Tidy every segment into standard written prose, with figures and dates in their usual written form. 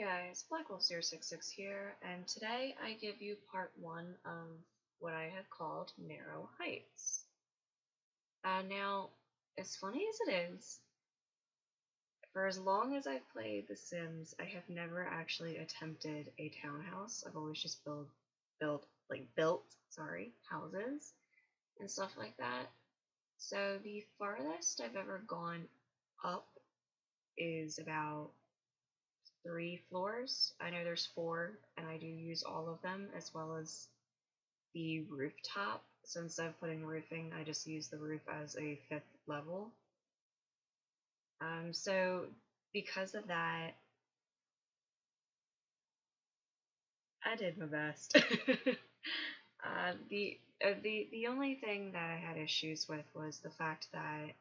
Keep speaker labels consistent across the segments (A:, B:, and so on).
A: guys, Blackwolf066 here, and today I give you part 1 of what I have called Narrow Heights. Now, as funny as it is, for as long as I've played The Sims, I have never actually attempted a townhouse. I've always just built houses and stuff like that. So the farthest I've ever gone up is about 3 floors. I know there's 4, and I do use all of them, as well as the rooftop. So instead of putting roofing, I just use the roof as a 5th level. So because of that, I did my best. The only thing that I had issues with was the fact that,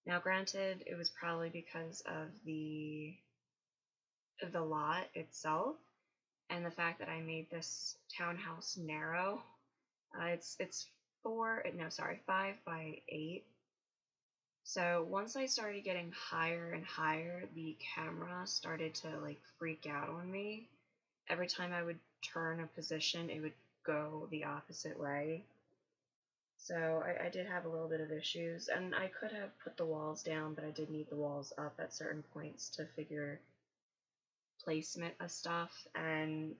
A: now granted, it was probably because of the lot itself, and the fact that I made this townhouse narrow. It's 5 by 8. So once I started getting higher and higher, the camera started to like freak out on me. Every time I would turn a position, it would go the opposite way. So I did have a little bit of issues, and I could have put the walls down, but I did need the walls up at certain points to figure placement of stuff, and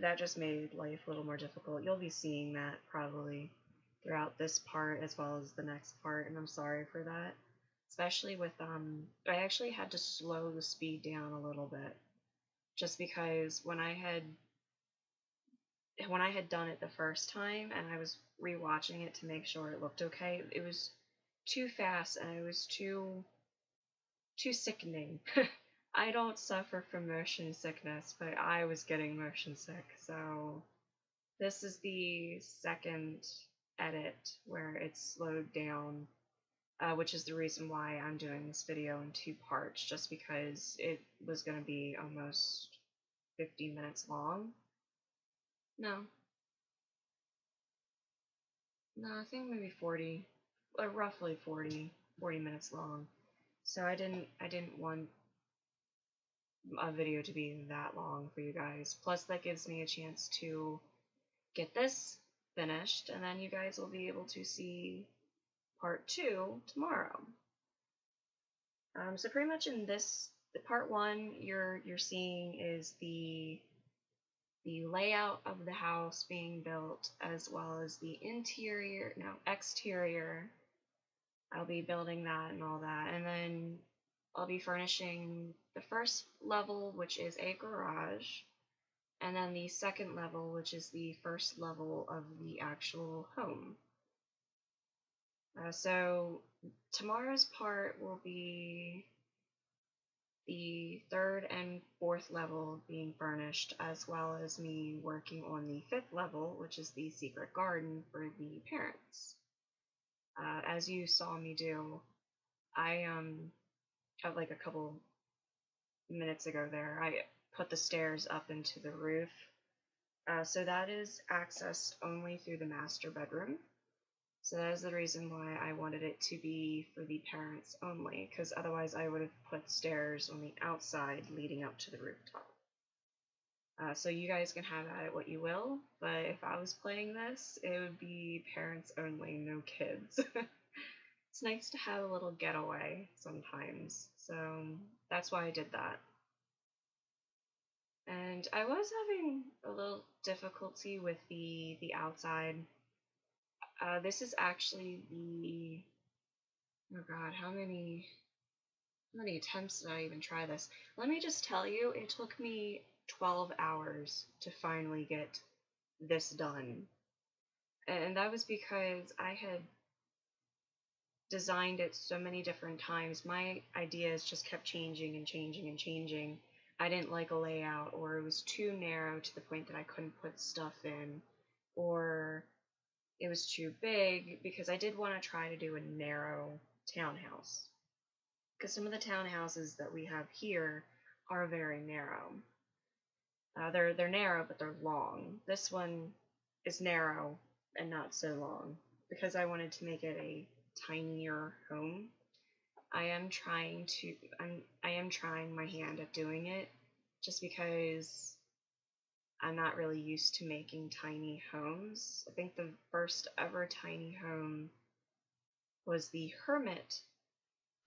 A: that just made life a little more difficult. You'll be seeing that probably throughout this part as well as the next part, and I'm sorry for that. Especially with, I actually had to slow the speed down a little bit, just because when I had done it the first time and I was rewatching it to make sure it looked okay, it was too fast and it was too sickening. I don't suffer from motion sickness, but I was getting motion sick, so this is the second edit where it's slowed down, which is the reason why I'm doing this video in 2 parts, just because it was going to be almost 50 minutes long. No, I think maybe 40, roughly 40 minutes long. So I didn't want a video to be that long for you guys. Plus that gives me a chance to get this finished, and then you guys will be able to see part 2 tomorrow. So pretty much in this, the part 1 you're seeing is the layout of the house being built, as well as the exterior. I'll be building that and all that, and then I'll be furnishing the first level, which is a garage, and then the second level, which is the first level of the actual home. So tomorrow's part will be the 3rd and 4th level being furnished, as well as me working on the 5th level, which is the secret garden for the parents. As you saw me do, I have like a couple minutes ago there, I put the stairs up into the roof. So that is accessed only through the master bedroom. So that is the reason why I wanted it to be for the parents only, because otherwise I would have put stairs on the outside leading up to the rooftop. So you guys can have at it what you will, but if I was playing this, it would be parents only, no kids. It's nice to have a little getaway sometimes, so that's why I did that. And I was having a little difficulty with the outside. This is actually the, oh god, how many attempts did I even try this? Let me just tell you, it took me 12 hours to finally get this done. And that was because I had designed it so many different times. My ideas just kept changing and changing and changing. I didn't like a layout, or it was too narrow to the point that I couldn't put stuff in, or it was too big, because I did want to try to do a narrow townhouse. Because some of the townhouses that we have here are very narrow. They're narrow, but they're long. This one is narrow and not so long, because I wanted to make it a tinier home. I am trying my hand at doing it, just because I'm not really used to making tiny homes. I think the first ever tiny home was the hermit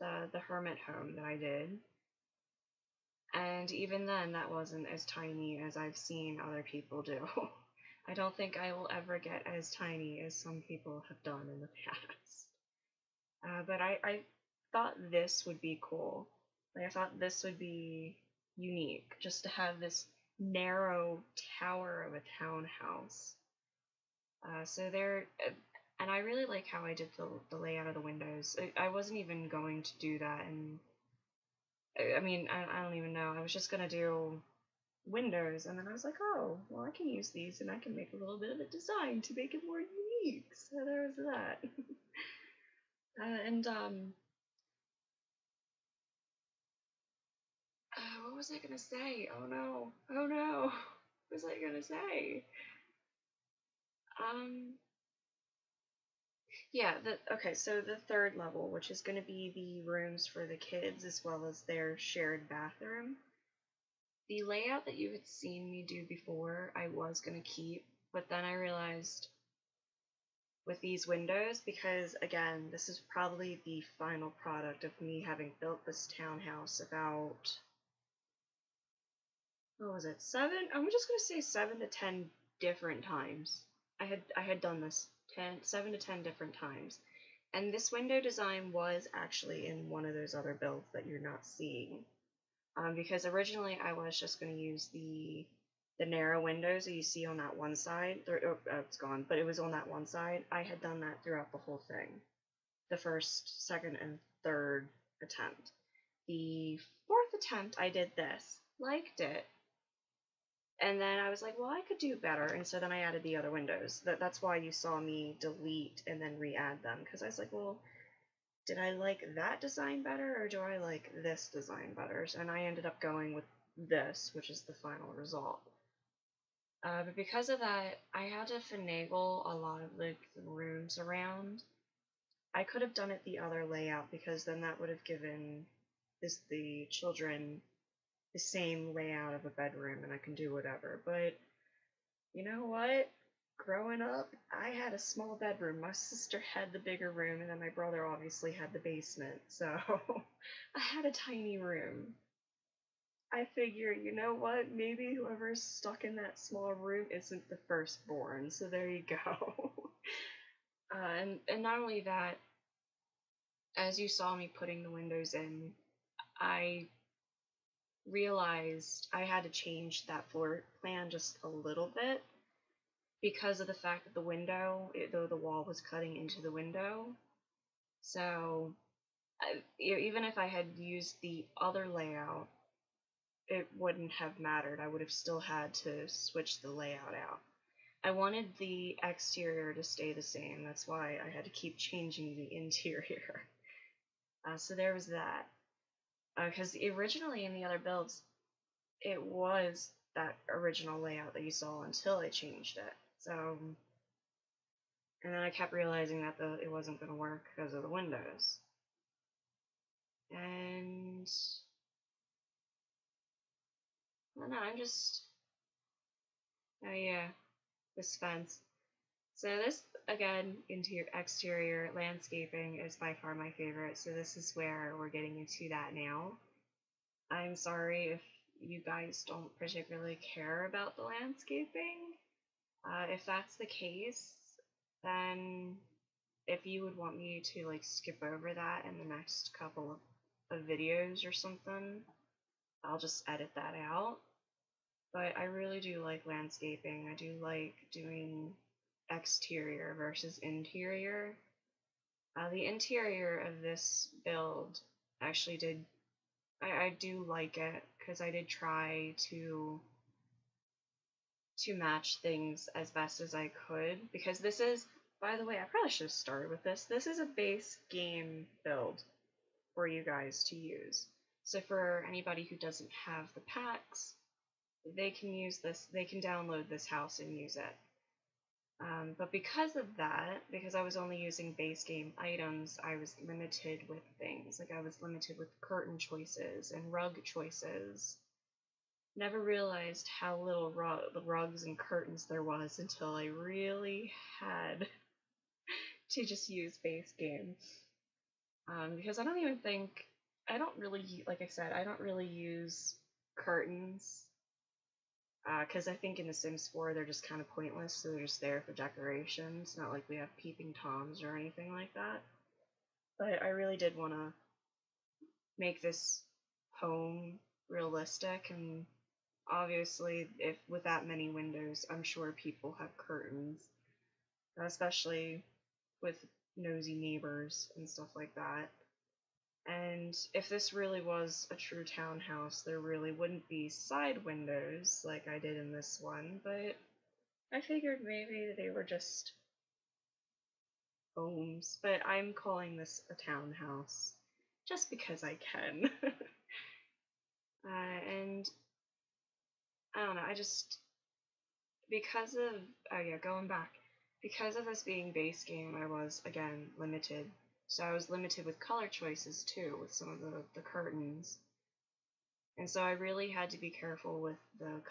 A: home that I did. And even then, that wasn't as tiny as I've seen other people do. I don't think I will ever get as tiny as some people have done in the past. But I thought this would be cool. Like, I thought this would be unique, just to have this narrow tower of a townhouse. So there, and I really like how I did the layout of the windows. I wasn't even going to do that, and I mean, I don't even know. I was just gonna do windows, and then I was like, oh, well, I can use these, and I can make a little bit of a design to make it more unique. So there was that. And what was I gonna say? Oh no, oh no, what was I gonna say? Um, yeah, okay, so the third level, which is gonna be the rooms for the kids as well as their shared bathroom. The layout that you had seen me do before, I was gonna keep, but then I realized with these windows, because again, this is probably the final product of me having built this townhouse about, what was it, I'm just gonna say 7 to 10 different times. I had done this 7 to 10 different times. And this window design was actually in one of those other builds that you're not seeing. Because originally I was just going to use the narrow windows that you see on that one side. It's gone, but it was on that one side. I had done that throughout the whole thing. The first, second, and third attempt. The fourth attempt, I did this, liked it, and then I was like, well, I could do better, and so then I added the other windows. That's why you saw me delete and then re-add them, because I was like, well, did I like that design better, or do I like this design better? And I ended up going with this, which is the final result. But because of that, I had to finagle a lot of the rooms around. I could have done it the other layout, because then that would have given the children the same layout of a bedroom, and I can do whatever. But you know what? Growing up, I had a small bedroom. My sister had the bigger room, and then my brother obviously had the basement. So I had a tiny room. I figure, you know what? Maybe whoever's stuck in that small room isn't the firstborn. So there you go. And not only that, as you saw me putting the windows in, I realized I had to change that floor plan just a little bit, because of the fact that the window, though the wall was cutting into the window. So even if I had used the other layout, it wouldn't have mattered. I would have still had to switch the layout out. I wanted the exterior to stay the same. That's why I had to keep changing the interior. So there was that. Because originally in the other builds, it was that original layout that you saw until I changed it. So, and then I kept realizing that it wasn't going to work because of the windows. And I don't know, oh yeah, this fence. So this, again, exterior landscaping is by far my favorite, so this is where we're getting into that now. I'm sorry if you guys don't particularly care about the landscaping. If that's the case, then if you would want me to like skip over that in the next couple of videos or something, I'll just edit that out. But I really do like landscaping. I do like doing exterior versus interior. The interior of this build actually I do like it, because I did try to match things as best as I could, because this is, by the way, I probably should have started with this. This is a base game build for you guys to use. So for anybody who doesn't have the packs, they can use this, they can download this house and use it. But because of that, because I was only using base game items, I was limited with things. Like I was limited with curtain choices and rug choices. never realized how little rugs and curtains there was until I really had to just use base game. Because I don't even think, I don't really, like I said, I don't really use curtains. Because I think in The Sims 4 they're just kind of pointless, so they're just there for decoration. It's not like we have peeping toms or anything like that. But I really did want to make this home realistic, and obviously, if with that many windows, I'm sure people have curtains, especially with nosy neighbors and stuff like that. And if this really was a true townhouse, there really wouldn't be side windows like I did in this one, but I figured maybe they were just homes. But I'm calling this a townhouse just because I can. And I don't know, I just, because of, oh yeah, going back, because of this being base game, I was, again, limited. So I was limited with color choices too, with some of the curtains. And so I really had to be careful with the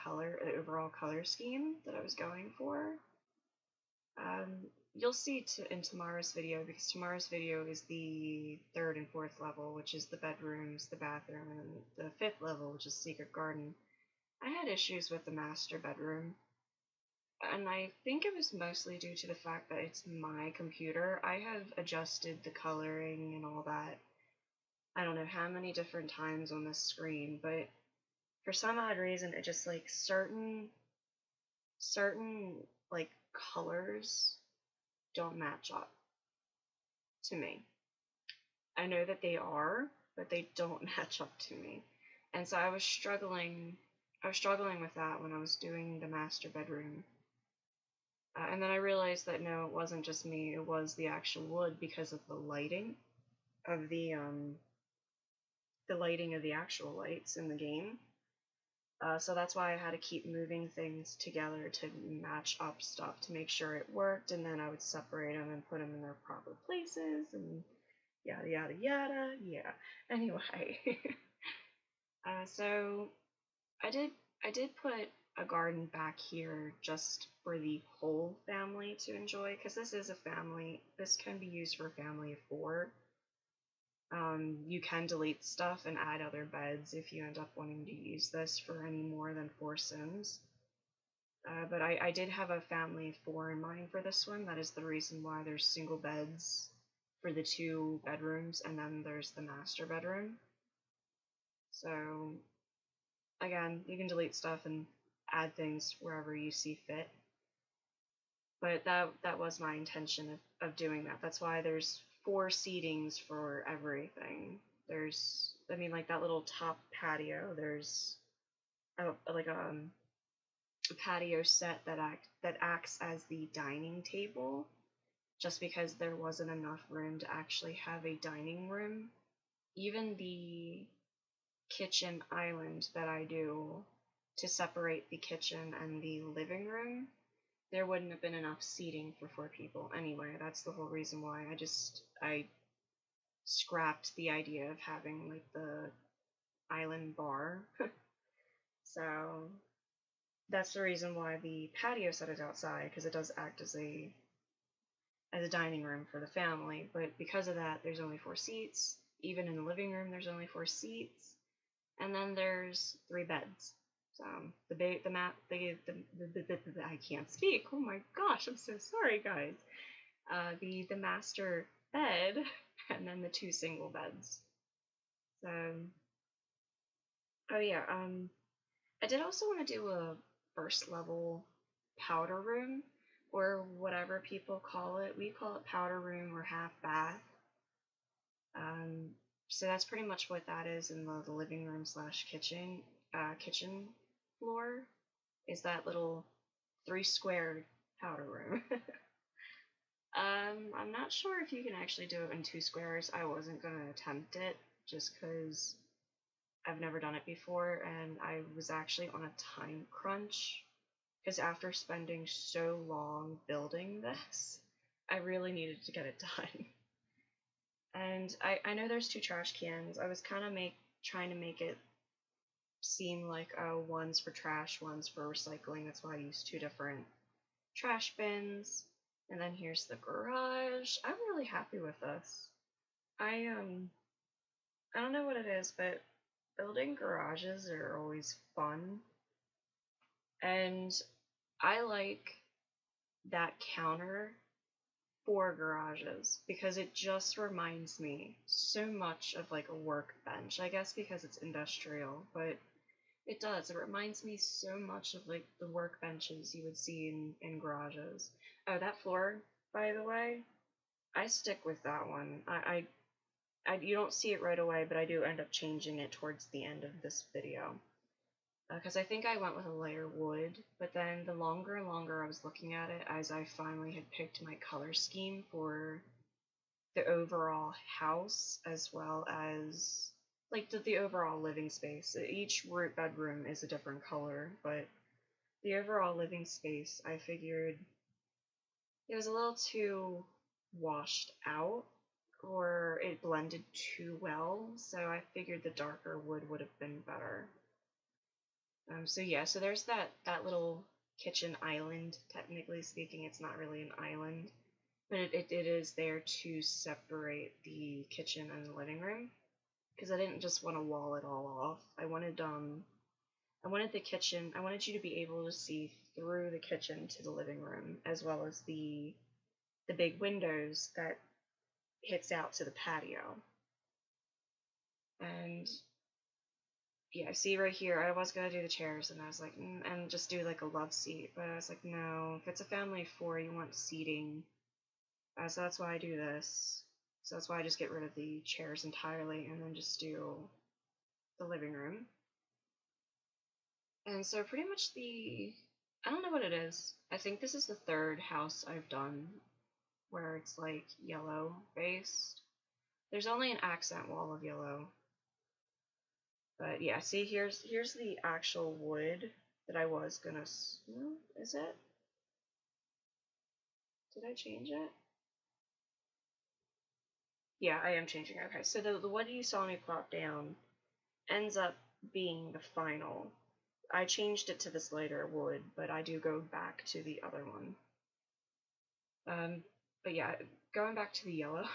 A: overall color scheme that I was going for. You'll see in tomorrow's video, because tomorrow's video is the 3rd and 4th level, which is the bedrooms, the bathroom, and the 5th level, which is Secret Garden. I had issues with the master bedroom, and I think it was mostly due to the fact that it's my computer. I have adjusted the coloring and all that, I don't know how many different times on this screen, but for some odd reason, it just, like, certain like, colors don't match up to me. I know that they are, but they don't match up to me. And so I was struggling with that when I was doing the master bedroom. And then I realized that no, it wasn't just me, it was the actual wood because of the lighting of the lighting of the actual lights in the game. So that's why I had to keep moving things together to match up stuff to make sure it worked, and then I would separate them and put them in their proper places, and yada yada yada, yeah. Anyway, so I did put a garden back here just for the whole family to enjoy, because this is a family, this can be used for a family of 4. You can delete stuff and add other beds if you end up wanting to use this for any more than 4 Sims. But I did have a family of 4 in mind for this one. That is the reason why there's single beds for the 2 bedrooms, and then there's the master bedroom. So, again, you can delete stuff and add things wherever you see fit. But that was my intention of doing that. That's why there's 4 seatings for everything. There's, I mean, like that little top patio, there's like a patio set that acts as the dining table, just because there wasn't enough room to actually have a dining room. Even the kitchen island that I do to separate the kitchen and the living room, there wouldn't have been enough seating for 4 people. Anyway, that's the whole reason why I scrapped the idea of having like the island bar. So that's the reason why the patio set is outside, because it does act as a dining room for the family. But because of that, there's only 4 seats. Even in the living room, there's only 4 seats, and then there's 3 beds. So I can't speak. Oh my gosh, I'm so sorry, guys. The master bed, and then the 2 single beds. So, oh yeah, I did also want to do a 1st level powder room, or whatever people call it. We call it powder room or half bath. So that's pretty much what that is in the living room slash kitchen floor, is that little 3 squared powder room. I'm not sure if you can actually do it in 2 squares. I wasn't gonna attempt it just because I've never done it before, and I was actually on a time crunch, because after spending so long building this, I really needed to get it done. And I know there's 2 trash cans. I was kind of trying to make it seem like, oh, one's for trash, one's for recycling. That's why I used two different trash bins. And then here's the garage. I'm really happy with this. I don't know what it is, but building garages are always fun. And I like that counter for garages because it just reminds me so much of like a workbench. I guess because it's industrial, but it does. It reminds me so much of like the workbenches you would see in garages. Oh, that floor, by the way, I stick with that one. You don't see it right away, but I do end up changing it towards the end of this video. Because I think I went with a lighter wood, but then the longer and longer I was looking at it, as I finally had picked my color scheme for the overall house, as well as like the overall living space. Each bedroom is a different color, but the overall living space, I figured it was a little too washed out, or it blended too well, so I figured the darker wood would have been better. So yeah, so there's that little kitchen island. Technically speaking, it's not really an island, but it is there to separate the kitchen and the living room. Because I didn't just want to wall it all off. I wanted the kitchen. I wanted you to be able to see through the kitchen to the living room, as well as the big windows that hits out to the patio. And yeah, see right here, I was gonna do the chairs, and I was like, and just do like a love seat, but I was like, no, if it's a family of four, you want seating, so that's why I do this. So that's why I just get rid of the chairs entirely, and then just do the living room. And so pretty much I don't know what it is. I think this is the third house I've done where it's like yellow based. There's only an accent wall of yellow. But yeah, see, here's the actual wood that I was gonna. No, is it? Did I change it? Yeah, I am changing it. Okay, so the wood you saw me plop down ends up being the final. I changed it to this lighter wood, but I do go back to the other one. But yeah, going back to the yellow.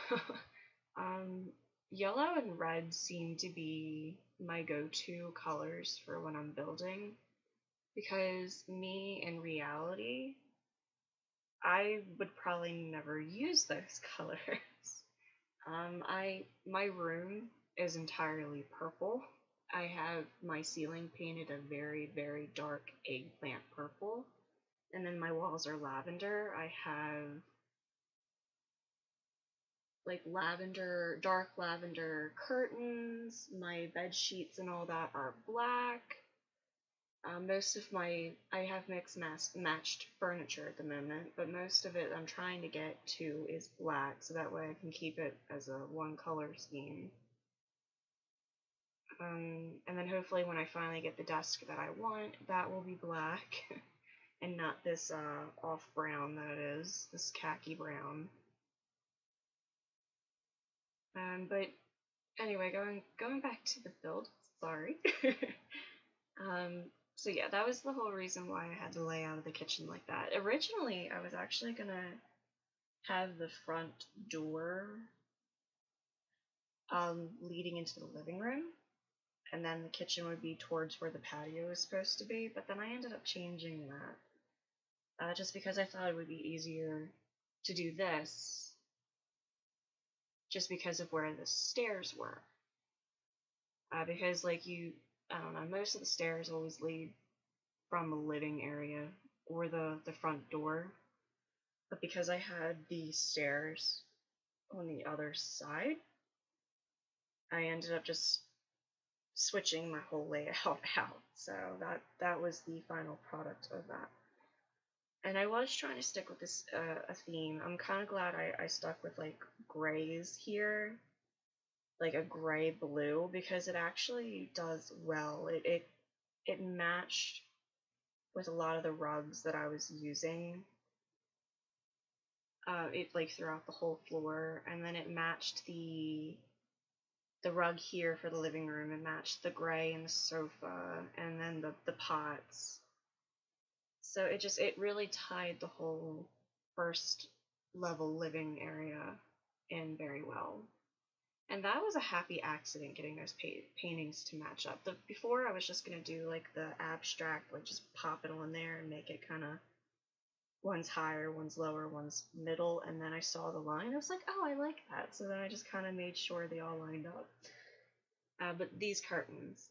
A: Yellow and red seem to be my go-to colors for when I'm building, because me, in reality, I would probably never use those colors. My room is entirely purple. I have my ceiling painted a very, very dark eggplant purple, and then my walls are lavender. I have like lavender, dark lavender curtains. My bed sheets and all that are black. I have mixed matched furniture at the moment, but most of it I'm trying to get to is black, so that way I can keep it as a one color scheme. And then hopefully when I finally get the desk that I want, that will be black, and not this off brown that it is, this khaki brown. But anyway, going back to the build, sorry. So yeah, that was the whole reason why I had to lay out of the kitchen like that. Originally, I was actually gonna have the front door leading into the living room, and then the kitchen would be towards where the patio is supposed to be, but then I ended up changing that, just because I thought it would be easier to do this, just because of where the stairs were. Because like I don't know, most of the stairs always lead from the living area or the front door, but because I had the stairs on the other side, I ended up just switching my whole layout out. So that was the final product of that. And I was trying to stick with this a theme. I'm kind of glad I stuck with like grays here, like a gray blue, because it actually does well. It matched with a lot of the rugs that I was using. It like throughout the whole floor, and then it matched the rug here for the living room, and matched the gray and the sofa, and then the pots. So it really tied the whole first level living area in very well. And that was a happy accident, getting those paintings to match up. Before I was just gonna do like the abstract, like just pop it on there and make it kind of one's higher, one's lower, one's middle, and then I saw the line. I was like, oh, I like that. So then I just kind of made sure they all lined up. But these curtains,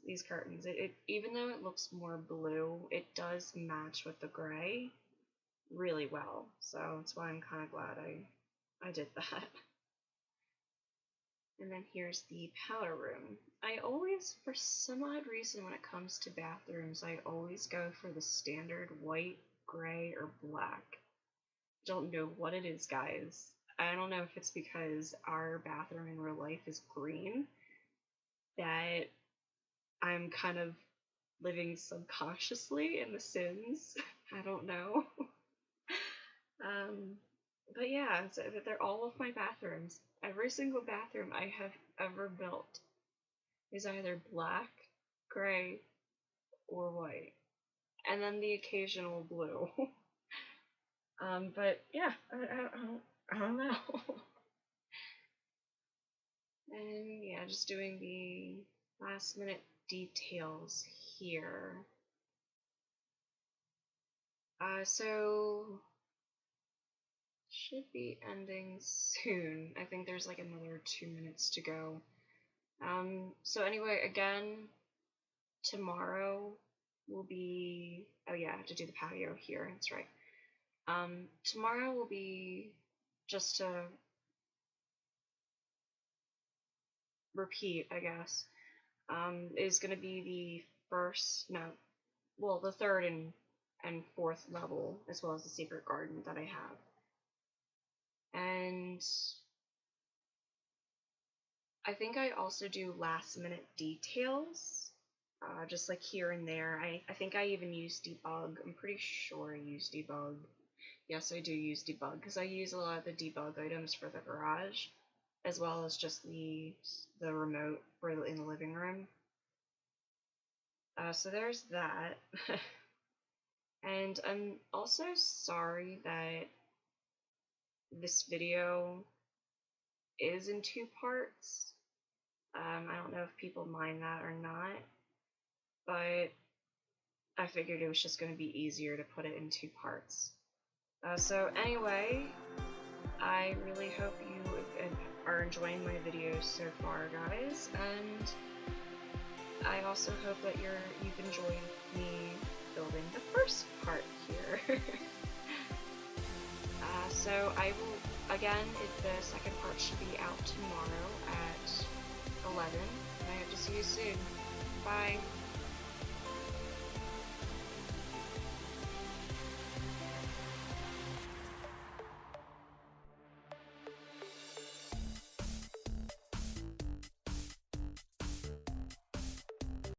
A: even though it looks more blue, it does match with the gray really well. So that's why I'm kind of glad I did that. And then here's the powder room. I always, for some odd reason, when it comes to bathrooms, I always go for the standard white, gray, or black. Don't know what it is, guys. I don't know if it's because our bathroom in real life is green that I'm kind of living subconsciously in The Sims. I don't know. But yeah, so they're all of my bathrooms. Every single bathroom I have ever built is either black, gray, or white. And then the occasional blue. But yeah, I don't know. And yeah, just doing the last minute details here. So should be ending soon. I think there's like another 2 minutes to go. So anyway, again, tomorrow will be, oh yeah, I have to do the patio here, that's right. Tomorrow will be, just to repeat, I guess, is going to be the third and fourth level, as well as the secret garden that I have. And I think I also do last minute details, just like here and there. I think I even use debug. I'm pretty sure I use debug. Yes, I do use debug, because I use a lot of the debug items for the garage, as well as just the remote in the living room. So there's that. And I'm also sorry that this video is in 2 parts. I don't know if people mind that or not, but I figured it was just going to be easier to put it in 2 parts. So anyway, I really hope you are enjoying my videos so far, guys, and I also hope that you've enjoyed me building the first part here. So I will, again, the second part should be out tomorrow at 11, and I hope to see you soon. Bye!